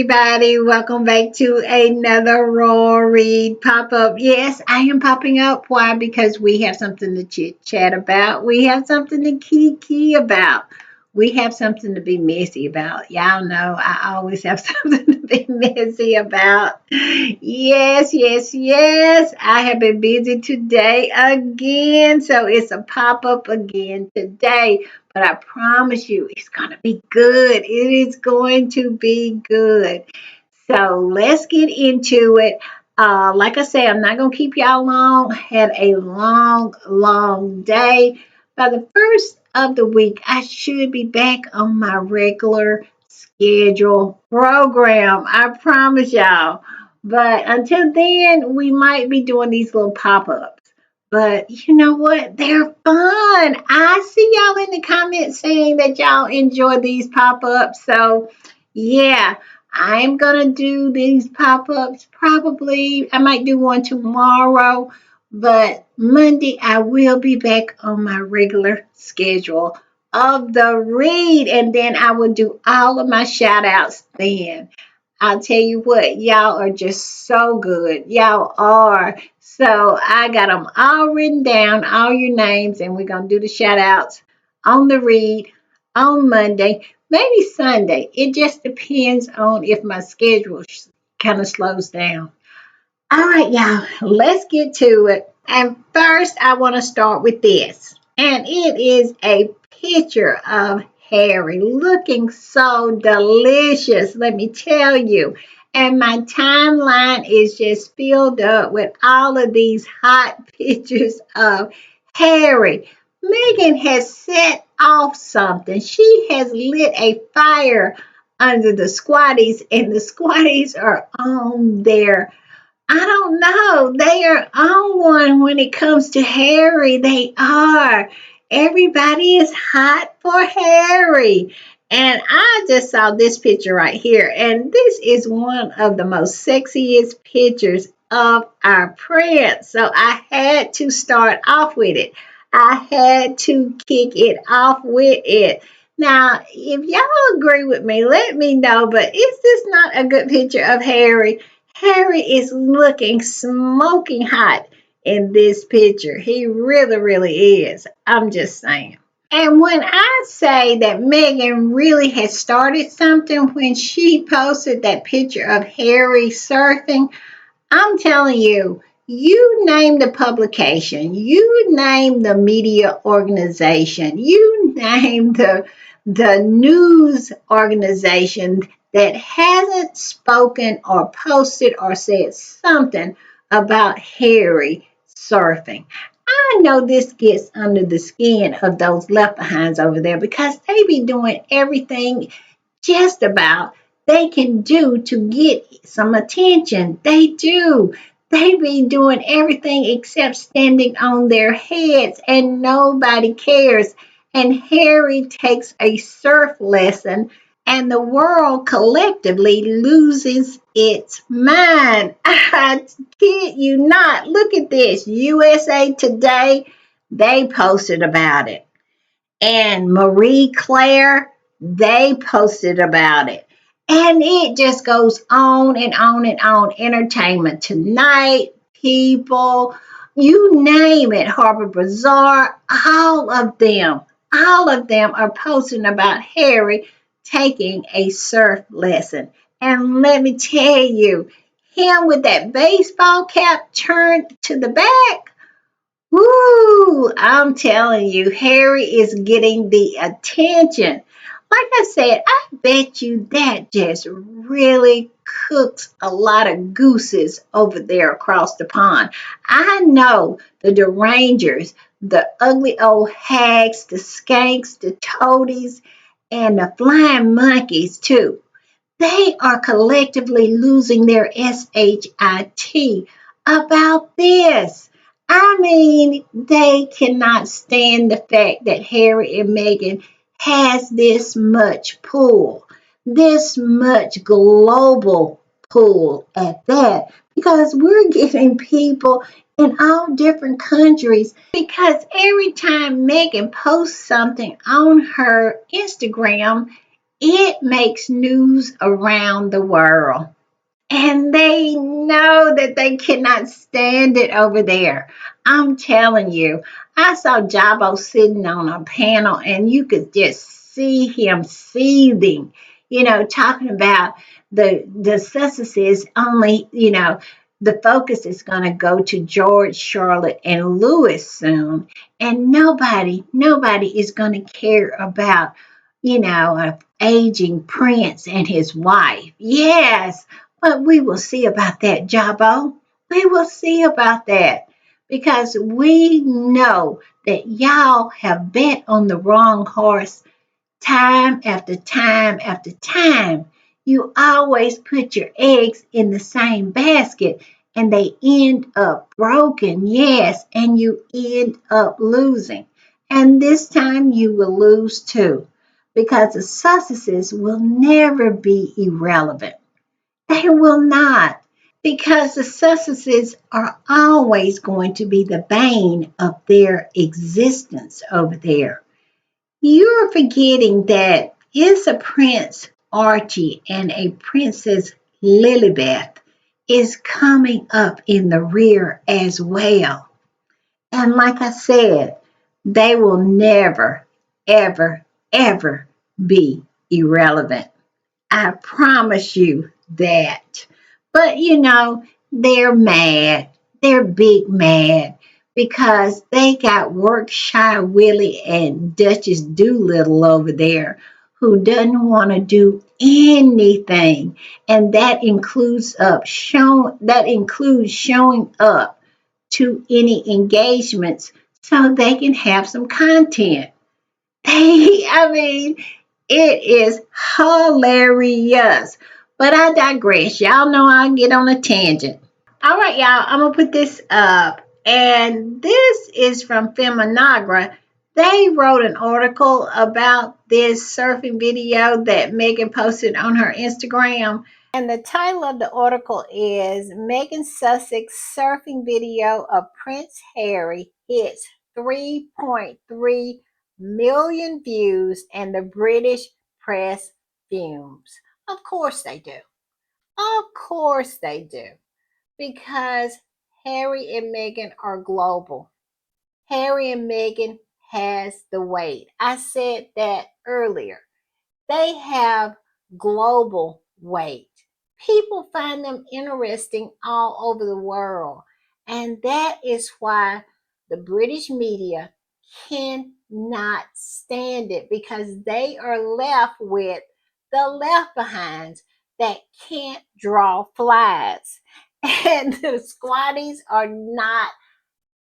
everybody. Welcome back to another Raw Read pop-up. Yes, I am popping up. Why? Because we have something to chit-chat about. We have something to kiki about. We have something to be messy about. Y'all know I always have something to be messy about. Yes, yes, yes. I have been busy today again. So it's a pop-up again today. But I promise you, it's going to be good. It is going to be good. So let's get into it. Like I said, I'm not going to keep y'all long. Had a long, long day. By the first of the week, I should be back on my regular schedule program. I promise y'all. But until then, we might be doing these little pop ups. But you know what? They're fun. I see y'all in the comments saying that y'all enjoy these pop ups. So, yeah, I'm going to do these pop ups probably. I might do one tomorrow, but Monday I will be back on my regular schedule of the read, and then I will do all of my shout outs then. I'll tell you what, y'all are just so good. Y'all are. So I got them all written down, all your names, and we're going to do the shout outs on the read on Monday, maybe Sunday. It just depends on if my schedule kind of slows down. All right, y'all, let's get to it. And first, I want to start with this. And it is a picture of Harry looking so delicious, let me tell you. And my timeline is just filled up with all of these hot pictures of Harry. Meghan has set off something. She has lit a fire under the squatties, and the squatties are on their I don't know. They are on one when it comes to Harry. They are. Everybody is hot for Harry. And I just saw this picture right here. And this is one of the most sexiest pictures of our prince. So I had to start off with it. I had to kick it off with it. Now, if y'all agree with me, let me know. But is this not a good picture of Harry? Harry is looking smoking hot in this picture. He really, really is. I'm just saying. And when I say that Meghan really has started something when she posted that picture of Harry surfing, I'm telling you, you name the publication, you name the media organization, you name the news organization that hasn't spoken or posted or said something about Harry surfing. I know this gets under the skin of those left behinds over there because they be doing everything just about they can do to get some attention. They do. They be doing everything except standing on their heads and nobody cares. And Harry takes a surf lesson and the world collectively loses its mind. I kid you not. Look at this. USA Today, they posted about it, and Marie Claire, they posted about it. And it just goes on and on and on. Entertainment Tonight, People, you name it, Harper Bazaar, all of them are posting about Harry taking a surf lesson. And let me tell you, him with that baseball cap turned to the back. Woo! I'm telling you, Harry is getting the attention. Like I said, I bet you that just really cooks a lot of gooses over there across the pond. I know the derangers, the ugly old hags, the skanks, the toadies, and the flying monkeys too. They are collectively losing their SHIT about this. I mean, they cannot stand the fact that Harry and Meghan has this much pull, this much global pull at that, because we're getting people in all different countries because every time Meghan posts something on her Instagram, It makes news around the world. And they know that they cannot stand it over there. I'm telling you, I saw Jabo sitting on a panel and you could just see him seething, talking about the censuses only, the focus is going to go to George, Charlotte, and Louis soon. And nobody is going to care about, an aging prince and his wife. Yes, but we will see about that, Jabo. We will see about that because we know that y'all have bet on the wrong horse time after time after time. You always put your eggs in the same basket and they end up broken, yes, and you end up losing. And this time you will lose too because the successes will never be irrelevant. They will not, because the successes are always going to be the bane of their existence over there. You're forgetting that it's a Prince Archie and a Princess Lilibeth is coming up in the rear as well. And like I said, they will never, ever, ever be irrelevant. I promise you that. But they're mad. They're big mad because they got Workshire Willie and Duchess Doolittle over there who doesn't want to do anything. And that includes showing up to any engagements so they can have some content. I mean, it is hilarious. But I digress. Y'all know I get on a tangent. All right, y'all, I'm going to put this up. And this is from Feminigra. They wrote an article about this surfing video that Megan posted on her Instagram. And the title of the article is Meghan Sussex surfing video of Prince Harry hits 3.3 million views and the British press fumes. Of course they do. Of course they do. Because Harry and Meghan are global. Harry and Meghan has the weight. I said that earlier. They have global weight. People find them interesting all over the world. And that is why the British media cannot stand it because they are left with the left behinds that can't draw flies. And the squatties are not,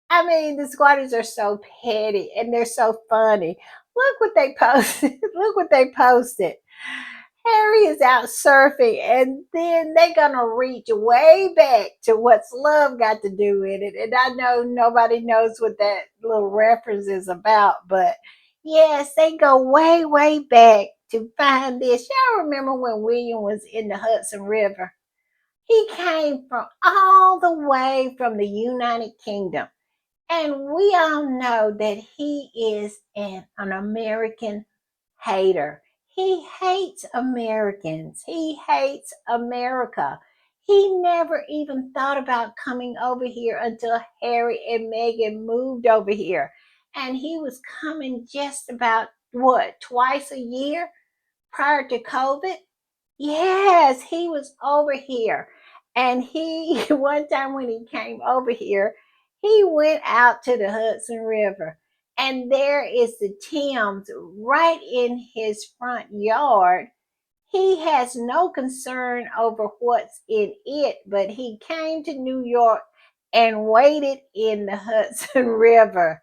the squatties are so petty and they're so funny. Look what they posted. Look what they posted. Harry is out surfing, and then they're gonna reach way back to what's love got to do with it. And I know nobody knows what that little reference is about, but yes, they go way, way back to find this. Y'all remember when William was in the Hudson River? He came from all the way from the United Kingdom. And we all know that he is an American hater. He hates Americans. He hates America. He never even thought about coming over here until Harry and Meghan moved over here. And he was coming just about, what, twice a year prior to COVID? Yes, he was over here. And he, one time when he came over here, he went out to the Hudson River. And there is the Thames right in his front yard. He has no concern over what's in it, but he came to New York and waded in the Hudson River.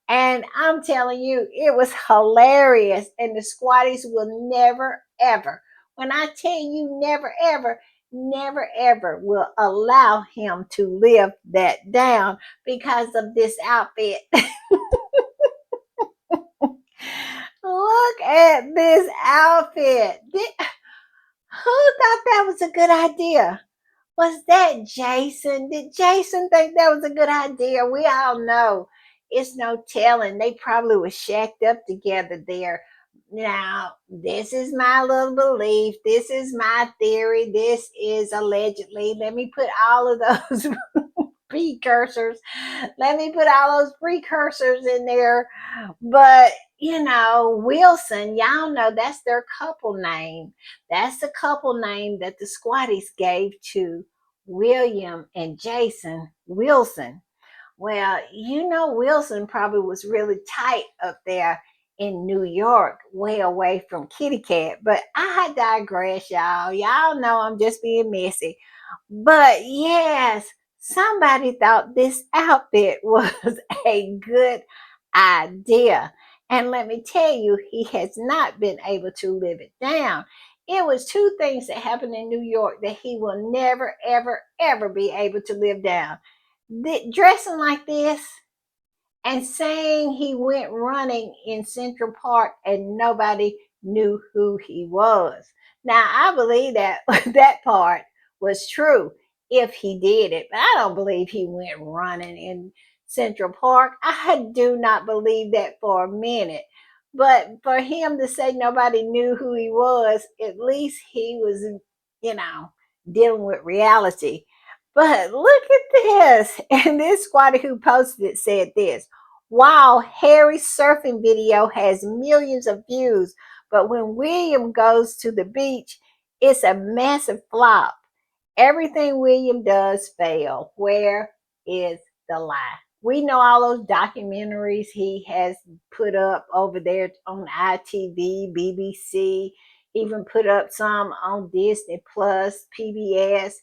And I'm telling you, it was hilarious. And the squatties will never, ever, when I tell you never, ever, never, ever will allow him to live that down because of this outfit. Look at this outfit. Who thought that was a good idea? Was that Jason? Did Jason think that was a good idea? We all know it's no telling. They probably were shacked up together there. Now, this is my little belief. This is my theory. This is allegedly. Let me put all of those precursors. Let me put all those precursors in there. But, Wilson, y'all know that's their couple name. That's the couple name that the Squatties gave to William and Jason Wilson. Well, Wilson probably was really tight up there in New York, way away from Kitty Cat. But I digress, y'all. Y'all know I'm just being messy. But yes, somebody thought this outfit was a good idea. And let me tell you, he has not been able to live it down. It was two things that happened in New York that he will never, ever, ever be able to live down. Dressing like this and saying he went running in Central Park and nobody knew who he was. Now, I believe that that part was true if he did it, but I don't believe he went running in Central Park. I do not believe that for a minute. But for him to say nobody knew who he was, at least he was, you know, dealing with reality. But look at this. And this squatter who posted it said this: wow, Harry's surfing video has millions of views, but when William goes to the beach, it's a massive flop. Everything William does fail. Where is the lie? We know all those documentaries he has put up over there on ITV, BBC, even put up some on Disney Plus, PBS.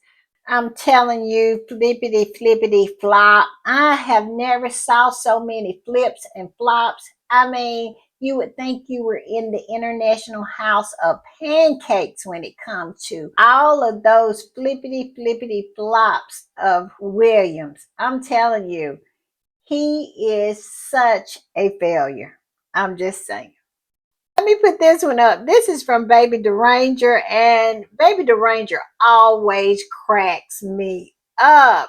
I'm telling you, flippity flippity flop. I have never saw so many flips and flops. I mean, you would think you were in the International House of Pancakes when it comes to all of those flippity flippity flops of Williams. I'm telling you, he is such a failure. I'm just saying. Let me put this one up. This is from Baby Deranger, and Baby Deranger always cracks me up.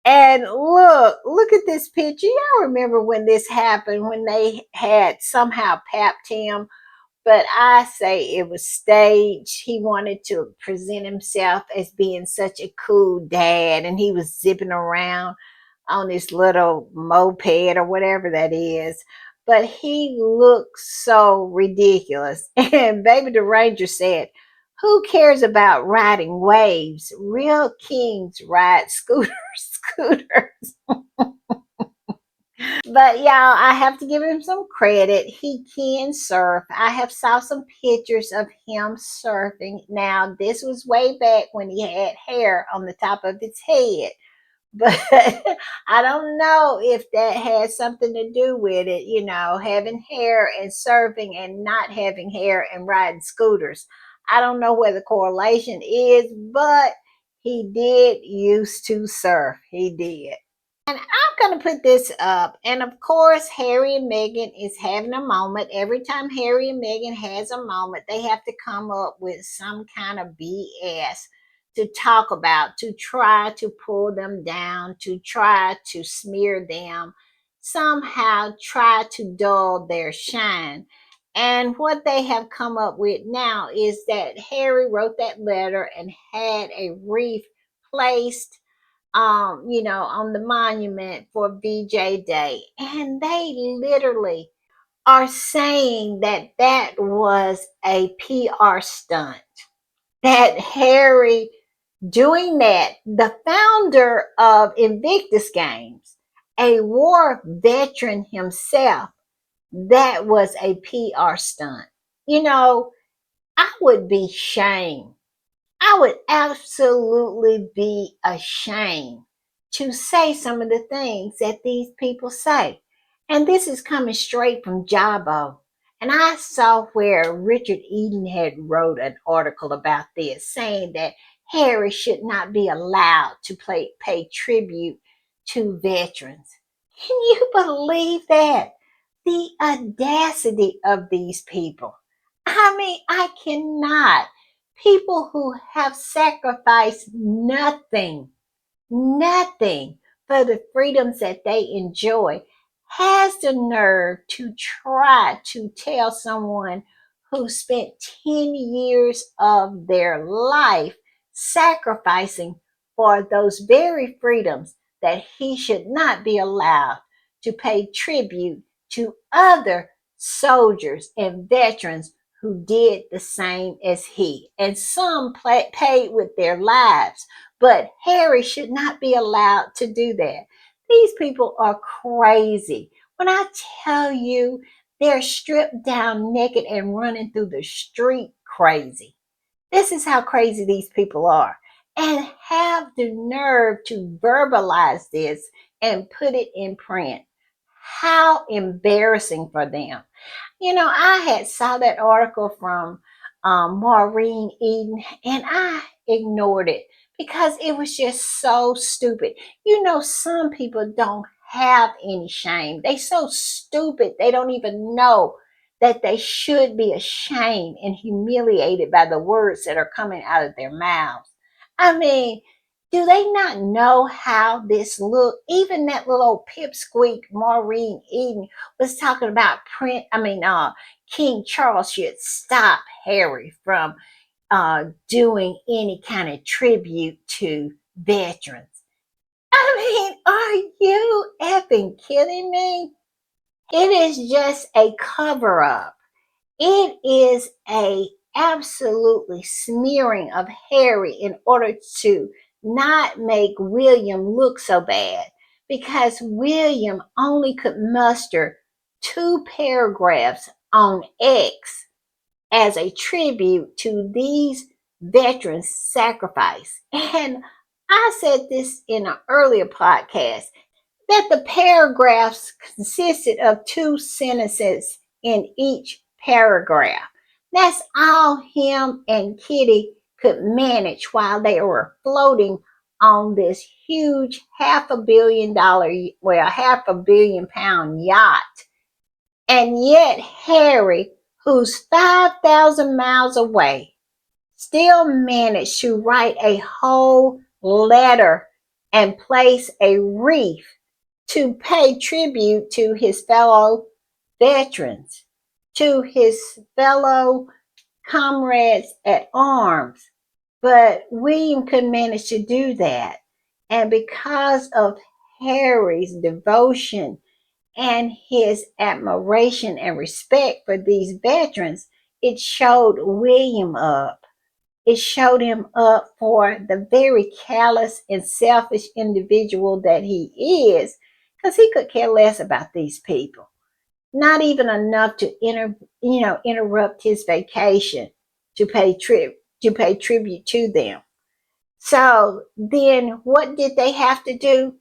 And look at this picture. Y'all remember when this happened, when they had somehow papped him, but I say it was staged. He wanted to present himself as being such a cool dad, and he was zipping around on this little moped or whatever that is. But he looks so ridiculous. And Baby the Ranger said, who cares about riding waves? Real kings ride scooters. But y'all, I have to give him some credit. He can surf. I have saw some pictures of him surfing. Now, this was way back when he had hair on the top of his head. But I don't know if that has something to do with it, having hair and surfing and not having hair and riding scooters. I don't know where the correlation is, but he did used to surf. He did. And I'm going to put this up. And of course, Harry and Meghan is having a moment. Every time Harry and Meghan has a moment, they have to come up with some kind of BS to talk about, to try to pull them down, to try to smear them, somehow try to dull their shine. And what they have come up with now is that Harry wrote that letter and had a wreath placed on the monument for VJ Day. And they literally are saying that that was a PR stunt. That Harry doing that, the founder of Invictus Games, a war veteran himself, that was a PR stunt. I would be shamed. I would absolutely be ashamed to say some of the things that these people say. And this is coming straight from Jabo. And I saw where Richard Eden had wrote an article about this, saying that Harry should not be allowed to pay tribute to veterans. Can you believe that? The audacity of these people. I mean, I cannot. People who have sacrificed nothing for the freedoms that they enjoy has the nerve to try to tell someone who spent 10 years of their life sacrificing for those very freedoms, that he should not be allowed to pay tribute to other soldiers and veterans who did the same as he. And some paid with their lives, but Harry should not be allowed to do that. These people are crazy. When I tell you they're stripped down naked and running through the street crazy. This is how crazy these people are. And have the nerve to verbalize this and put it in print. How embarrassing for them. I had saw that article from Maureen Eden, and I ignored it because it was just so stupid. Some people don't have any shame. They so stupid they don't even know that they should be ashamed and humiliated by the words that are coming out of their mouths. I mean, do they not know how this look? Even that little old pipsqueak Maureen Eden was talking about King Charles should stop Harry from doing any kind of tribute to veterans. Are you effing kidding me? It is just a cover up. It is a absolutely smearing of Harry in order to not make William look so bad, because William only could muster 2 paragraphs on X as a tribute to these veterans' sacrifice. And I said this in an earlier podcast, that the paragraphs consisted of 2 sentences in each paragraph. That's all him and Kitty could manage while they were floating on this huge half a billion pound yacht. And yet Harry, who's 5,000 miles away, still managed to write a whole letter and place a wreath to pay tribute to his fellow veterans, to his fellow comrades at arms. But William couldn't manage to do that. And because of Harry's devotion and his admiration and respect for these veterans, it showed William up. It showed him up for the very callous and selfish individual that he is, because he could care less about these people. Not even enough to interrupt his vacation to pay tribute to them. So then what did they have to do?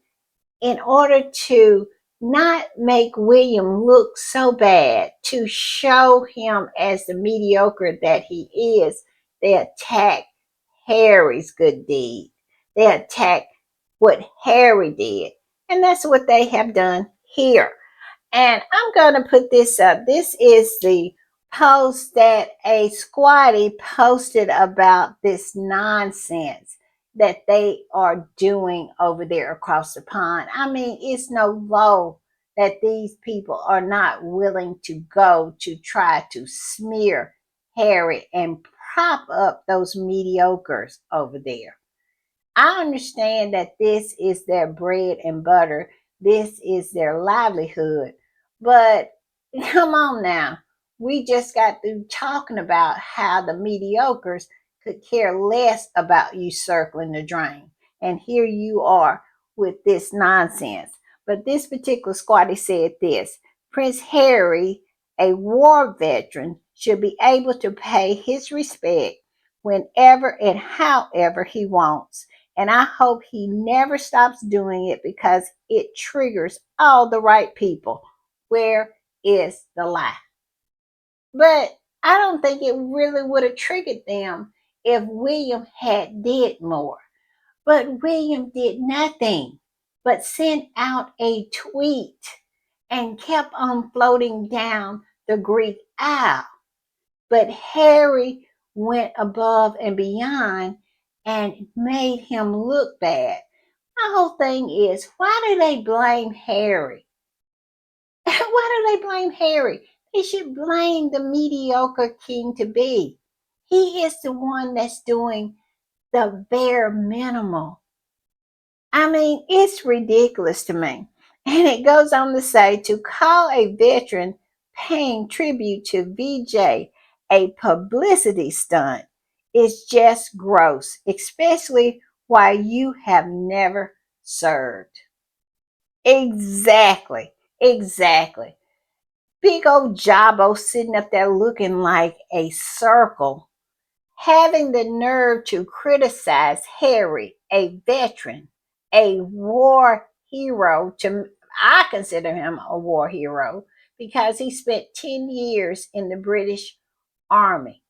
In order to not make William look so bad, to show him as the mediocre that he is, they attack Harry's good deed. They attack what Harry did. And that's what they have done here. And I'm going to put this up. This is the post that a squatty posted about this nonsense that they are doing over there across the pond. It's no low that these people are not willing to go to try to smear Harry and prop up those mediocres over there. I understand that this is their bread and butter. This is their livelihood. But come on now. We just got through talking about how the mediocres could care less about you circling the drain. And here you are with this nonsense. But this particular squatty said this: Prince Harry, a war veteran, should be able to pay his respect whenever and however he wants. And I hope he never stops doing it, because it triggers all the right people. Where is the lie? But I don't think it really would have triggered them if William had did more. But William did nothing but send out a tweet and kept on floating down the Greek Isle. But Harry went above and beyond and made him look bad. My whole thing is, why do they blame Harry? Why do they blame Harry? He should blame the mediocre king to be. He is the one that's doing the bare minimal. I mean, it's ridiculous to me. And it goes on to say to call a veteran paying tribute to VJ a publicity stunt is just gross, especially while you have never served. Exactly. Exactly. Big old Jabbo sitting up there looking like a circle, having the nerve to criticize Harry, a veteran, a war hero. I consider him a war hero because he spent 10 years in the British Army.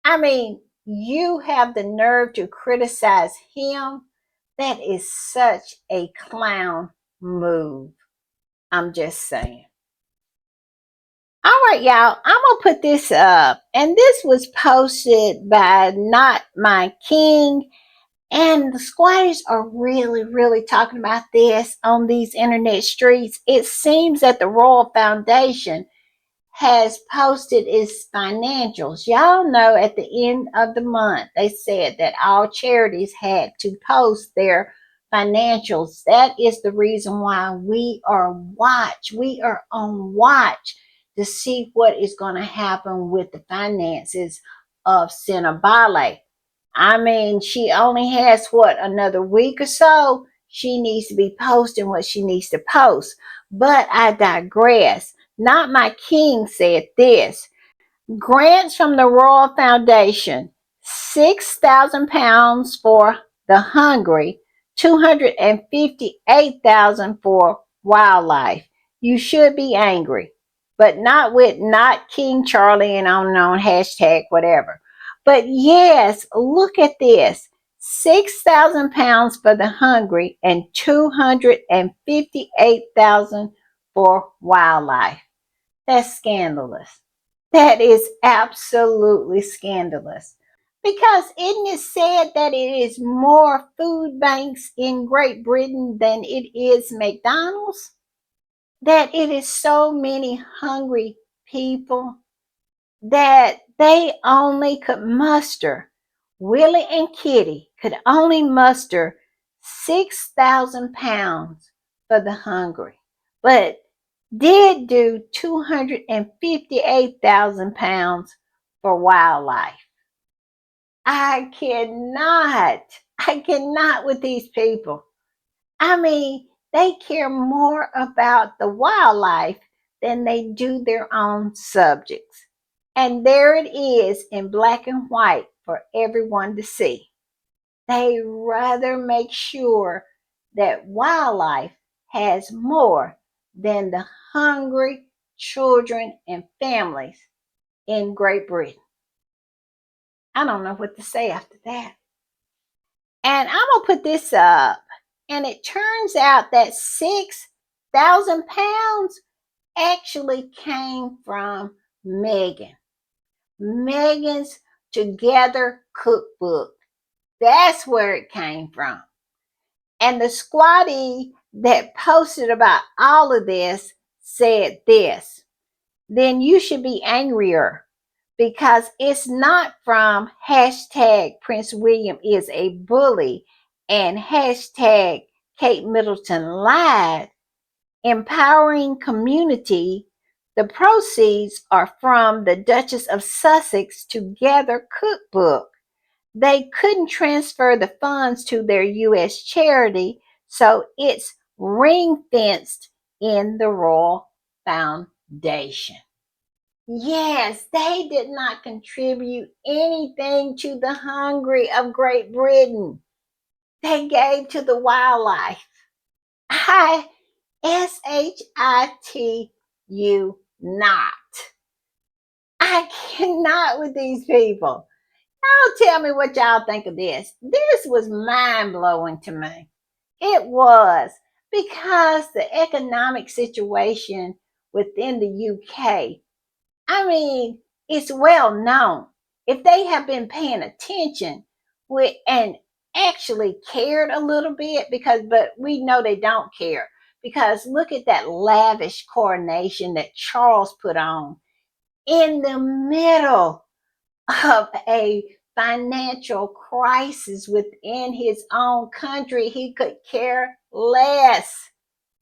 I mean, you have the nerve to criticize him. That is such a clown move. I'm just saying. All right, y'all. I'm gonna put this up, and this was posted by Not My King. And the squatters are really, really talking about this on these internet streets. It seems that the Royal Foundation has posted its financials. Y'all know at the end of the month, they said that all charities had to post their financials. That is the reason why we are on watch to see what is going to happen with the finances of Cinnabale. I mean, she only has another week or so. She needs to be posting what she needs to post. But I digress. Not My King said this: grants from the Royal Foundation, £6,000 for the hungry, 258,000 for wildlife. You should be angry, but not with not King Charlie and on hashtag whatever. But yes, look at this. £6,000 for the hungry and 258,000 for wildlife. That's scandalous. That is absolutely scandalous. Because isn't it said that it is more food banks in Great Britain than it is McDonald's? That it is so many hungry people that they only could muster, Willie and Kitty could only muster £6,000 for the hungry, but did do £258,000 for wildlife. I cannot with these people. I mean, they care more about the wildlife than they do their own subjects. And there it is in black and white for everyone to see. They rather make sure that wildlife has more than the hungry children and families in Great Britain. I don't know what to say after that. And I'm going to put this up. And it turns out that £6,000 actually came from Meghan. Meghan's Together cookbook. That's where it came from. And the squatty that posted about all of this said this: then you should be angrier because it's not from hashtag Prince William is a bully and hashtag Kate Middleton lied. Empowering community. The proceeds are from the Duchess of Sussex Together cookbook. They couldn't transfer the funds to their U.S. charity, so it's ring fenced in the Royal Foundation. Yes, they did not contribute anything to the hungry of Great Britain. They gave to the wildlife. SHITU not. I cannot with these people. Y'all tell me what y'all think of this. This was mind blowing to me. It was because the economic situation within the UK, I mean, it's well known. If they have been paying attention and actually cared a little bit, but we know they don't care because look at that lavish coronation that Charles put on in the middle of a financial crisis within his own country. He could care less.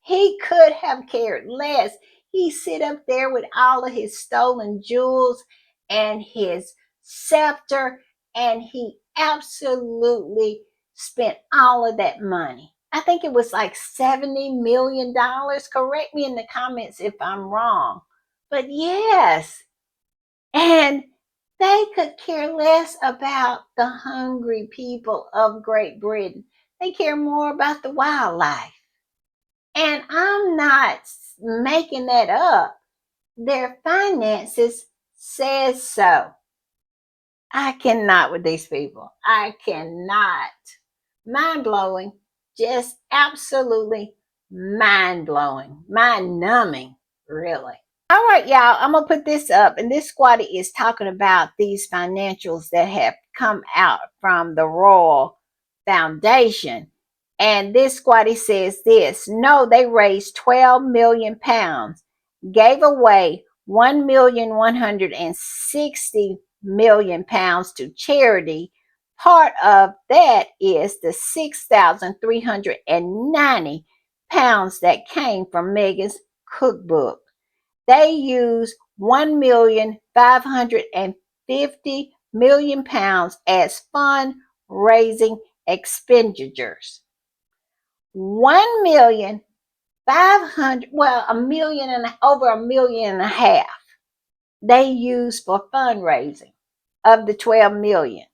He could have cared less. He sit up there with all of his stolen jewels and his scepter, and he absolutely spent all of that money. I think it was like $70 million. Correct me in the comments if I'm wrong. But yes, and they could care less about the hungry people of Great Britain. They care more about the wildlife. And I'm not making that up. Their finances says so. I cannot with these people. I cannot. Mind blowing. Just absolutely mind blowing. Mind numbing, really. All right, y'all, I'm going to put this up. And this squatty is talking about these financials that have come out from the Royal Foundation. And this squatty says this: no, they raised 12 million pounds, gave away 1,160,000,000 pounds to charity. Part of that is the 6,390 pounds that came from Meghan's cookbook. They use 1,550,000,000 pounds as fundraising expenditures. 1,500,000, well, a million and over 1.5 million they use for fundraising of the 12 million.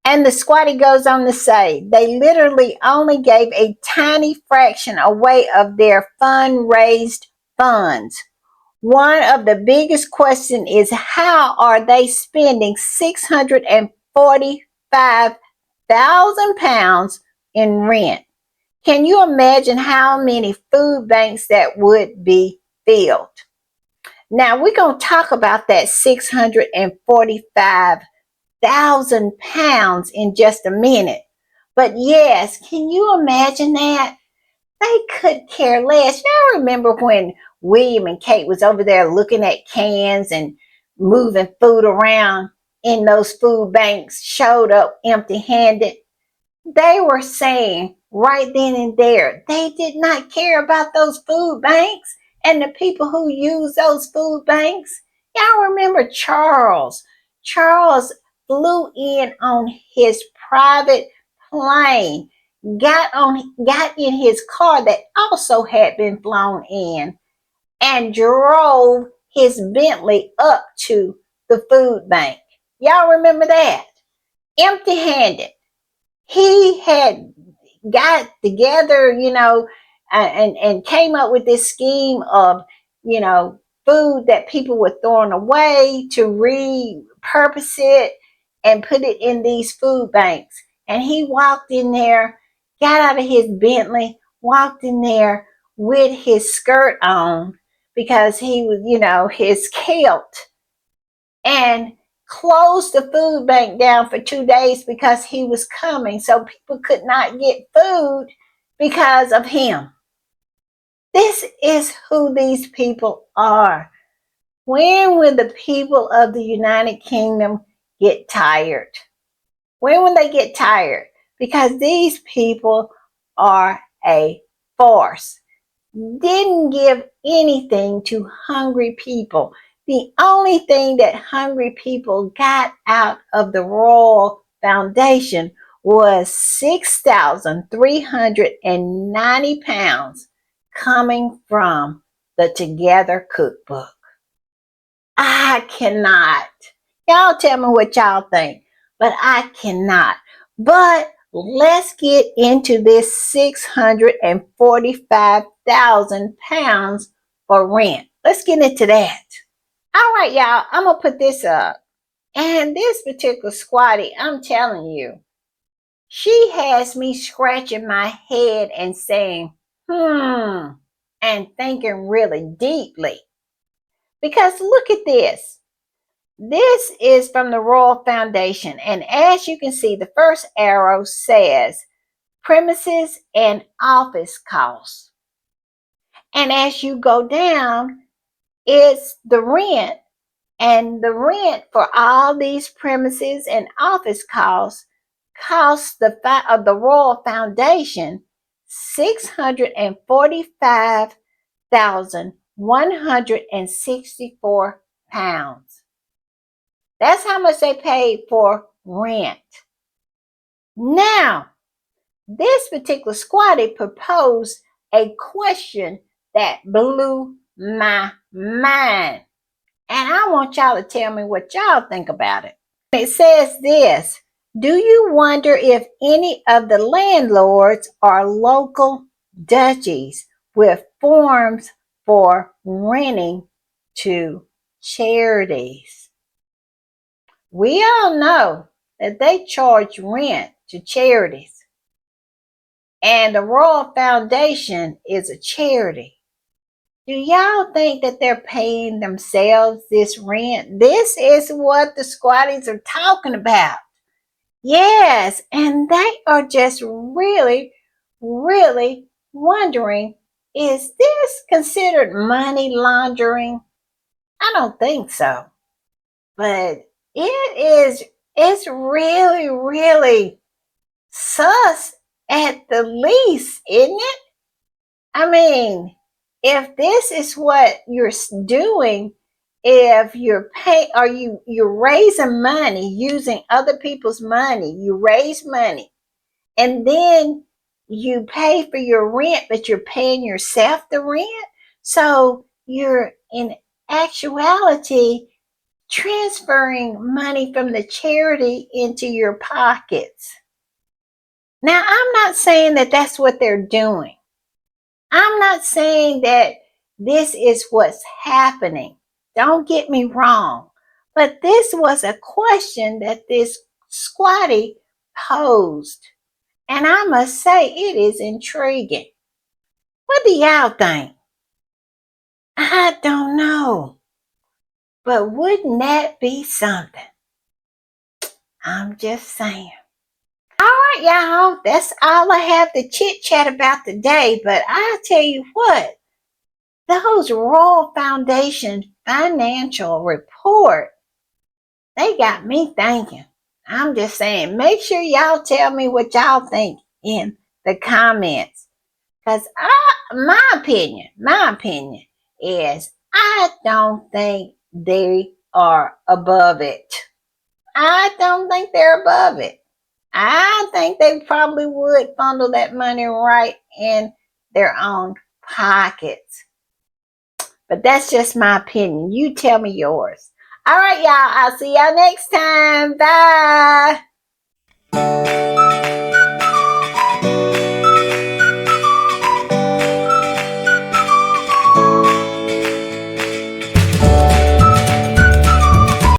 And the squatty goes on to say they literally only gave a tiny fraction away of their fundraised funds. One of the biggest questions is how are they spending £645,000 in rent? Can you imagine how many food banks that would be filled? Now we're going to talk about that £645,000 in just a minute. But yes, can you imagine that? They could care less. Y'all remember when William and Kate was over there looking at cans and moving food around in those food banks, showed up empty-handed? They were saying right then and there, they did not care about those food banks and the people who use those food banks. Y'all remember Charles? Charles flew in on his private plane, got in his car that also had been flown in, and drove his Bentley up to the food bank. Y'all remember that? Empty-handed. He had got together, and came up with this scheme of, food that people were throwing away to repurpose it and put it in these food banks. And he walked in there, got out of his Bentley, walked in there with his skirt on because he was, his kilt, and closed the food bank down for 2 days because he was coming. So people could not get food because of him. This is who these people are. When will the people of the United Kingdom get tired? When will they get tired? Because these people are a farce. Didn't give anything to hungry people. The only thing that hungry people got out of the Royal Foundation was 6,390 pounds coming from the Together Cookbook. I cannot. Y'all tell me what y'all think, but I cannot. But let's get into this 645,000 pounds for rent. Let's get into that. All right, y'all, I'm going to put this up. And this particular squatty, I'm telling you, she has me scratching my head and saying, and thinking really deeply. Because look at this. This is from the Royal Foundation. And as you can see, the first arrow says premises and office costs. And as you go down, it's the rent. And the rent for all these premises and office costs the Royal Foundation £645,164. That's how much they paid for rent. Now, this particular squatty proposed a question that blew my mind. And I want y'all to tell me what y'all think about it. It says this: do you wonder if any of the landlords are local duchies with forms for renting to charities? We all know that they charge rent to charities, and the Royal Foundation is a charity. Do y'all think that they're paying themselves this rent? This is what the squatties are talking about. Yes, and they are just really, really wondering, is this considered money laundering? I don't think so. But it's really, really sus at the least, isn't it? I mean, if this is what you're doing, if you're raising money using other people's money, you raise money and then you pay for your rent, but you're paying yourself the rent. So you're in actuality transferring money from the charity into your pockets. Now, I'm not saying that that's what they're doing. I'm not saying that this is what's happening. Don't get me wrong. But this was a question that this squatty posed. And I must say, it is intriguing. What do y'all think? I don't know. But wouldn't that be something? I'm just saying. All right, y'all. That's all I have to chit chat about today. But I tell you what, those Royal Foundation financial report, they got me thinking. I'm just saying, make sure y'all tell me what y'all think in the comments. Because my opinion is I don't think they are above it. I don't think they're above it. I think they probably would funnel that money right in their own pockets. But that's just my opinion. You tell me yours. All right, y'all. I'll see y'all next time. Bye.